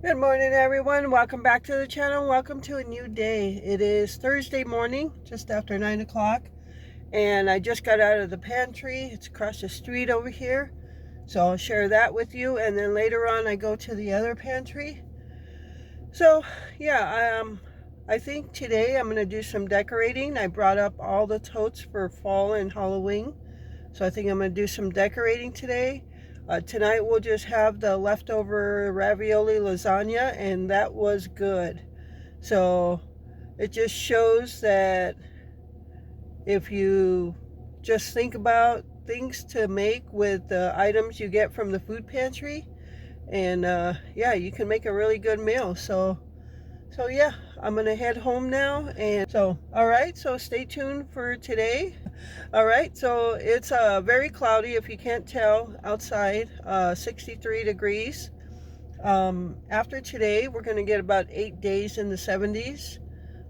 Good morning, everyone. Welcome back to the channel. Welcome to a new day. It is Thursday morning, just after 9 o'clock, and I just got out of the pantry. It's across the street over here, so I'll share that with you. And then later on, I go to the other pantry. So, yeah, I think today I'm going to do some decorating. I brought up all the totes for fall and Halloween, so I think I'm going to do some decorating today. Tonight we'll just have the leftover ravioli lasagna, and that was good. So it just shows that if you just think about things to make with the items you get from the food pantry, and yeah, you can make a really good meal. So yeah, I'm gonna head home now. And so, all right, so stay tuned for today. All right, so it's very cloudy, if you can't tell, outside, 63 degrees. After today, we're gonna get about 8 days in the 70s,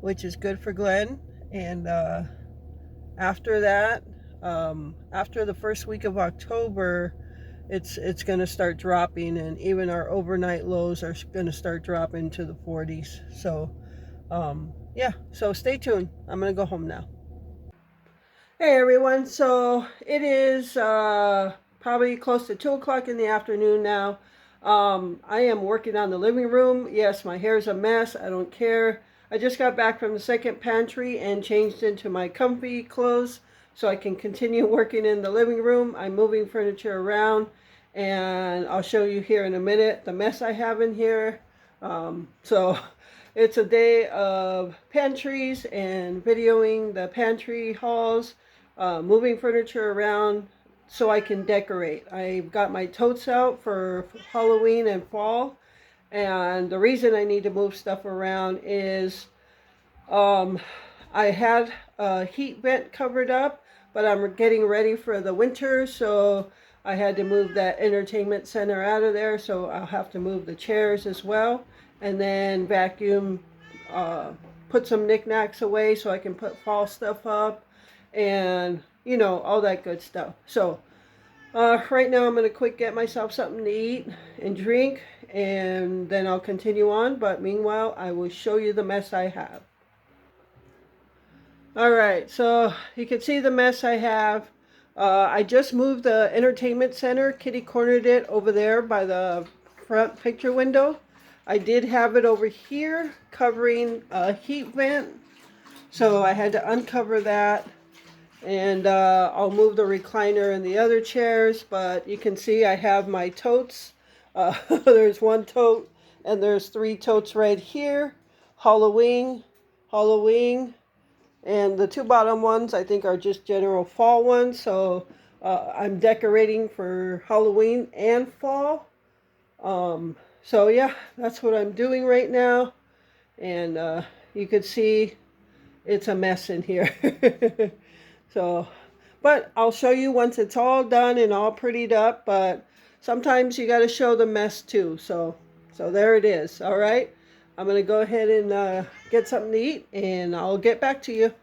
which is good for Glenn. And after that, after the first week of October, it's going to start dropping, and even our overnight lows are going to start dropping to the 40s. So yeah, so stay tuned. I'm going to go home now. Hey everyone, so it is probably close to 2 o'clock in the afternoon now. I am working on the living room. Yes, my hair's a mess. I don't care. I just got back from the second pantry and changed into my comfy clothes so I can continue working in the living room. I'm moving furniture around, and I'll show you here in a minute the mess I have in here. So it's a day of pantries and videoing the pantry hauls, moving furniture around so I can decorate. I've got my totes out for Halloween and fall, and the reason I need to move stuff around is um, I had a heat vent covered up, but I'm getting ready for the winter, so I had to move that entertainment center out of there, so I'll have to move the chairs as well, and then vacuum, uh, put some knickknacks away so I can put fall stuff up, and all that good stuff. So right now I'm going to quick get myself something to eat and drink, and then I'll continue on, but meanwhile I will show you the mess I have. All right, so you can see the mess I have. I just moved the entertainment center, kitty cornered it over there by the front picture window. I did have it over here covering a heat vent, so I had to uncover that. And I'll move the recliner and the other chairs, but you can see I have my totes. There's one tote, and there's three totes right here. Halloween, Halloween, and the two bottom ones I think are just general fall ones. So I'm decorating for Halloween and fall. So yeah, that's what I'm doing right now. And you can see it's a mess in here. So, but I'll show you once it's all done and all prettied up. But sometimes you got to show the mess too. So there it is. All right. I'm going to go ahead and get something to eat, and I'll get back to you.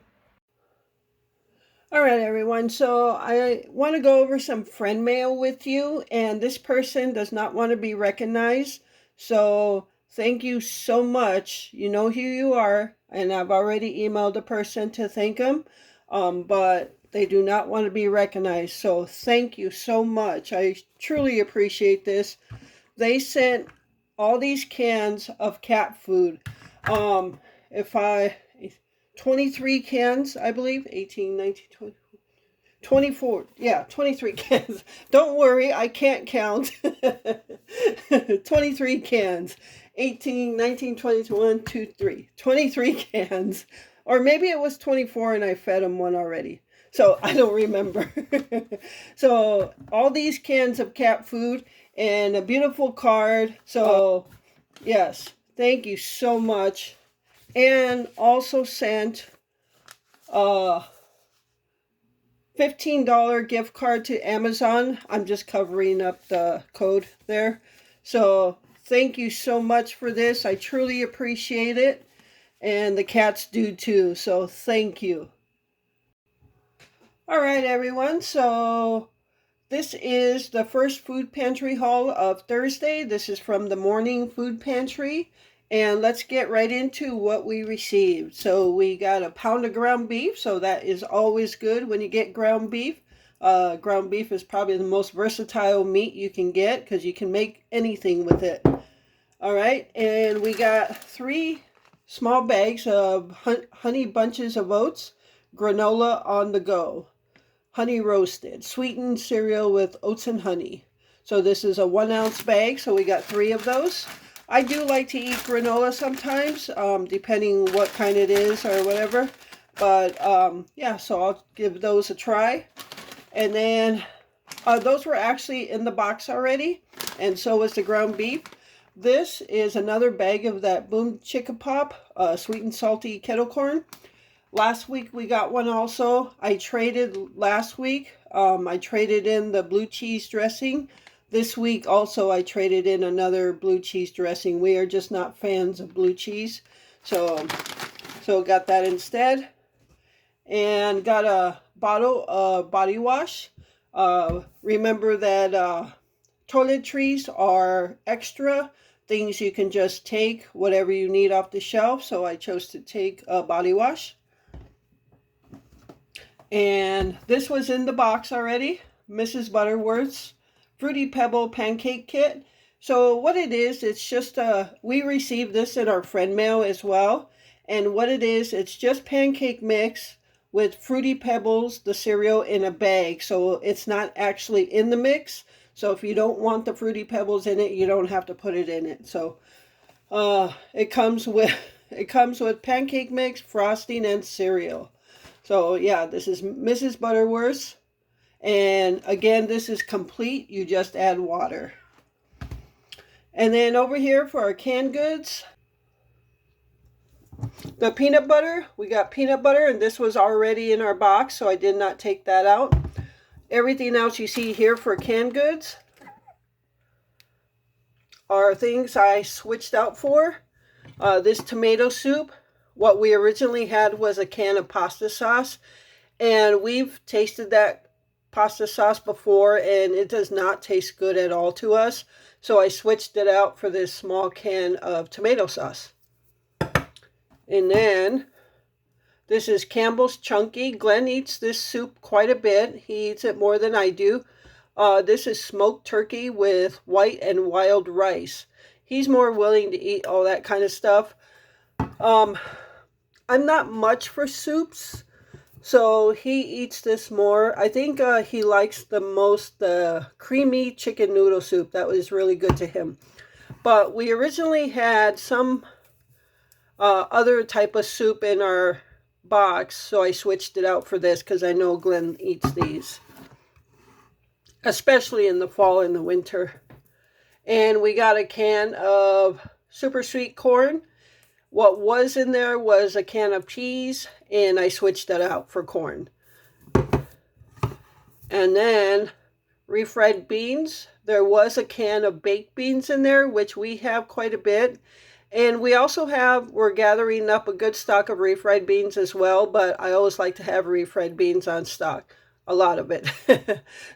All right, everyone. So I want to go over some friend mail with you, and this person does not want to be recognized. So thank you so much. You know who you are, and I've already emailed the person to thank them, but they do not want to be recognized. So thank you so much. I truly appreciate this. They sent all these cans of cat food. If I 23 cans, I believe, 18, 19, 20, 24, yeah, 23 cans. Don't worry, I can't count. 23 cans. 18, 19, 21, 2, 3. 23 cans. Or maybe it was 24 and I fed them one already. So I don't remember. So all these cans of cat food and a beautiful card. So yes, thank you so much. And also sent a $15 gift card to Amazon. I'm just covering up the code there. So thank you so much for this. I truly appreciate it. And the cats do too. So thank you. All right, everyone. So This is the first food pantry haul of Thursday. This is from the morning food pantry. And let's get right into what we received. So we got a pound of ground beef. So that is always good when you get ground beef. Ground beef is probably the most versatile meat you can get because you can make anything with it. All right. And we got 3 small bags of honey bunches of oats, granola on the go. Honey roasted, sweetened cereal with oats and honey. So this is a 1-ounce bag, so we got 3 of those. I do like to eat granola sometimes, depending what kind it is or whatever. But yeah, so I'll give those a try. And then those were actually in the box already, and so was the ground beef. This is another bag of that Boom Chicka Pop, sweet and salty kettle corn. Last week we got one also. I traded last week. I traded in the blue cheese dressing. This week also I traded in another blue cheese dressing. We are just not fans of blue cheese. So got that instead. And got a bottle of body wash. Remember that toiletries are extra. Things you can just take whatever you need off the shelf. So I chose to take a body wash. And this was in the box already, Mrs. Butterworth's Fruity Pebble Pancake Kit. So what it is, it's just we received this in our friend mail as well. And what it is, it's just pancake mix with Fruity Pebbles, the cereal, in a bag. So it's not actually in the mix. So if you don't want the Fruity Pebbles in it, you don't have to put it in it. So it comes with pancake mix, frosting, and cereal. So yeah, this is Mrs. Butterworth's. And again, this is complete. You just add water. And then over here for our canned goods, the peanut butter. We got peanut butter, and this was already in our box, so I did not take that out. Everything else you see here for canned goods are things I switched out for. This tomato soup. What we originally had was a can of pasta sauce, and we've tasted that pasta sauce before, and it does not taste good at all to us. So I switched it out for this small can of tomato sauce. And then this is Campbell's Chunky. Glenn eats this soup quite a bit. He eats it more than I do. This is smoked turkey with white and wild rice. He's more willing to eat all that kind of stuff. I'm not much for soups, so he eats this more. I think he likes the most the creamy chicken noodle soup. That was really good to him. But we originally had some other type of soup in our box, so I switched it out for this because I know Glenn eats these, especially in the fall and the winter. And we got a can of super sweet corn. What was in there was a can of peas, and I switched that out for corn. And then refried beans. There was a can of baked beans in there, which we have quite a bit. And we also we're gathering up a good stock of refried beans as well, but I always like to have refried beans on stock, a lot of it.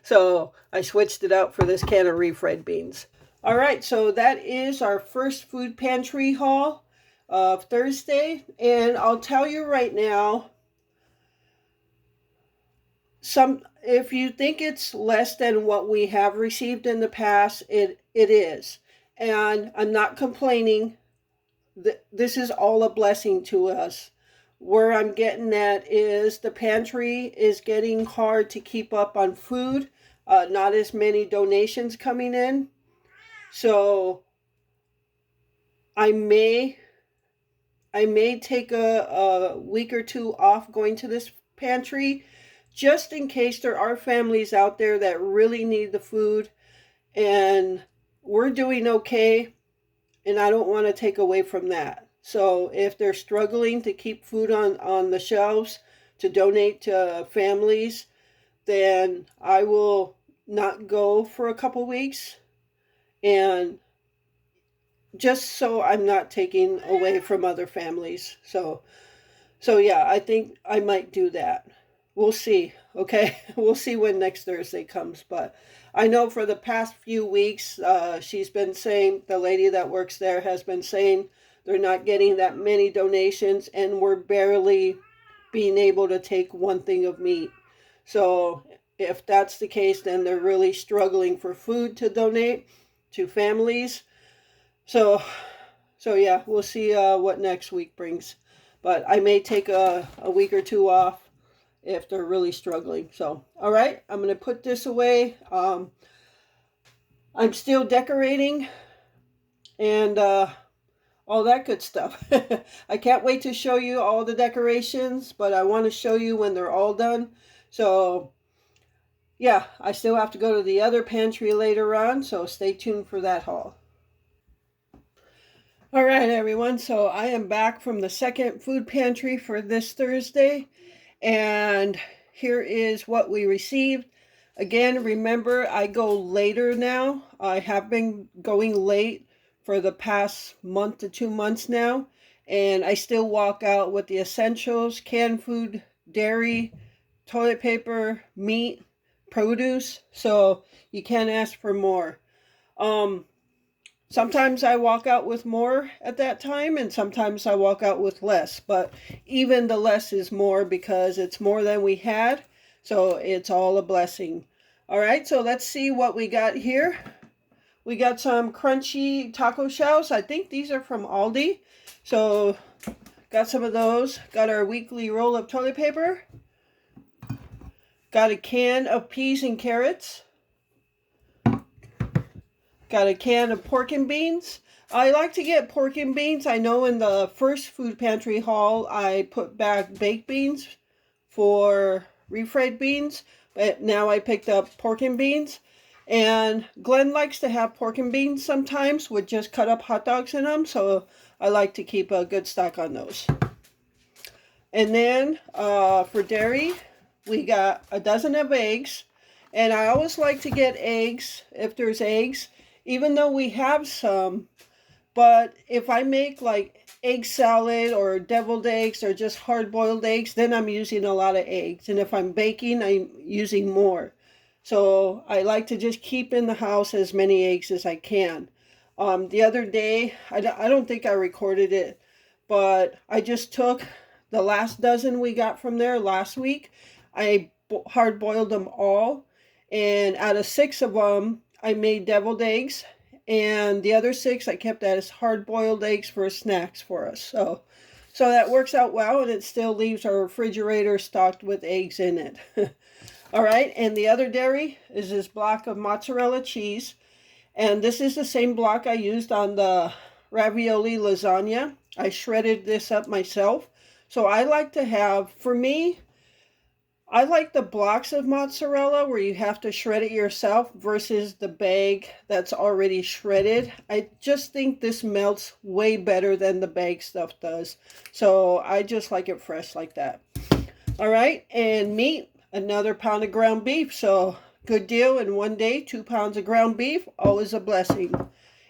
So I switched it out for this can of refried beans. All right, so that is our first food pantry haul of Thursday. And I'll tell you right now, if you think it's less than what we have received in the past, it is. And I'm not complaining. This is all a blessing to us. Where I'm getting at is the pantry is getting hard to keep up on food. Not as many donations coming in. So I may take a week or 2 off going to this pantry, just in case there are families out there that really need the food, and we're doing okay, and I don't want to take away from that. So if they're struggling to keep food on the shelves to donate to families, then I will not go for a couple weeks, and just so I'm not taking away from other families. So yeah, I think I might do that. we'll see. Okay, we'll see when next Thursday comes. But I know for the past few weeks, she's been saying, the lady that works there has been saying they're not getting that many donations, and we're barely being able to take one thing of meat. So if that's the case, then they're really struggling for food to donate to families. So yeah, we'll see what next week brings. But I may take a week or two off if they're really struggling. So, all right, I'm going to put this away. I'm still decorating and all that good stuff. I can't wait to show you all the decorations, but I want to show you when they're all done. So, yeah, I still have to go to the other pantry later on, so stay tuned for that haul. All right, everyone. So I am back from the second food pantry for this Thursday, and here is what we received. Again, remember, I go later now. I have been going late for the past month to 2 months now, and I still walk out with the essentials: canned food, dairy, toilet paper, meat, produce. So you can't ask for more. Um, Sometimes I walk out with more at that time, and sometimes I walk out with less. But even the less is more because it's more than we had. So it's all a blessing. All right, so let's see what we got here. We got some crunchy taco shells. I think these are from Aldi. So got some of those. Got our weekly roll of toilet paper. Got a can of peas and carrots. Got a can of pork and beans. I like to get pork and beans. I know in the first food pantry haul, I put back baked beans for refried beans, but now I picked up pork and beans. And Glenn likes to have pork and beans sometimes with just cut up hot dogs in them, so I like to keep a good stock on those. And then for dairy, we got a dozen of eggs. And I always like to get eggs if there's eggs, even though we have some. But if I make like egg salad or deviled eggs or just hard-boiled eggs, then I'm using a lot of eggs. And if I'm baking, I'm using more. So I like to just keep in the house as many eggs as I can. The other day, I don't think I recorded it, but I just took the last dozen we got from there last week. I hard boiled them all, and out of 6 of them, I made deviled eggs, and the other 6 I kept as hard boiled eggs for snacks for us. So that works out well, and it still leaves our refrigerator stocked with eggs in it. All right, and the other dairy is this block of mozzarella cheese. And this is the same block I used on the ravioli lasagna. I shredded this up myself. So I like to have, for me, I like the blocks of mozzarella where you have to shred it yourself versus the bag that's already shredded. I just think this melts way better than the bag stuff does. So I just like it fresh like that. All right, and meat, another pound of ground beef. So good deal in one day, 2 pounds of ground beef, always a blessing.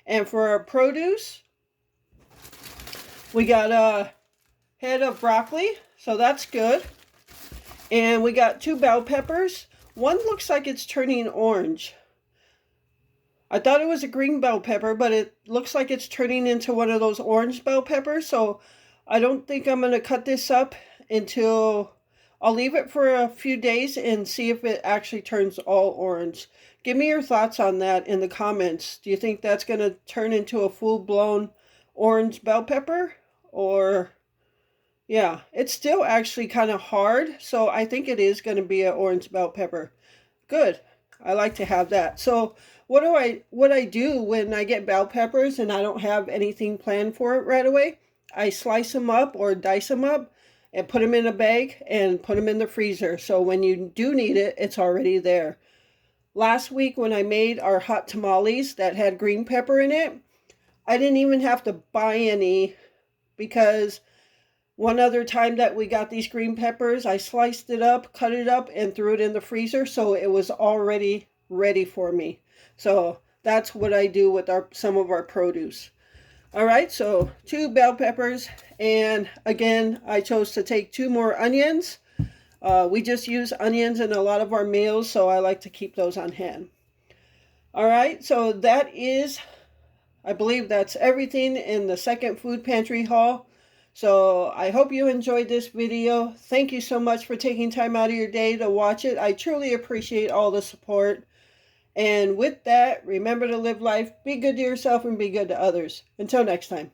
And for our produce, we got a head of broccoli, so that's good. And we got 2 bell peppers. One looks like it's turning orange. I thought it was a green bell pepper, but it looks like it's turning into one of those orange bell peppers. So I don't think I'm going to cut this up until I'll leave it for a few days and see if it actually turns all orange. Give me your thoughts on that in the comments. Do you think that's going to turn into a full-blown orange bell pepper? Or, yeah, it's still actually kind of hard, so I think it is going to be an orange bell pepper. Good. I like to have that. So what I do when I get bell peppers and I don't have anything planned for it right away, I slice them up or dice them up and put them in a bag and put them in the freezer. So when you do need it, it's already there. Last week when I made our hot tamales that had green pepper in it, I didn't even have to buy any because one other time that we got these green peppers, I sliced it up, cut it up, and threw it in the freezer, so it was already ready for me. So that's what I do with some of our produce. All right, so 2 bell peppers, and again, I chose to take 2 more onions. We just use onions in a lot of our meals, so I like to keep those on hand. All right, so that is, I believe that's everything in the second food pantry haul. So I hope you enjoyed this video. Thank you so much for taking time out of your day to watch it. I truly appreciate all the support. And with that, remember to live life, be good to yourself, and be good to others. Until next time.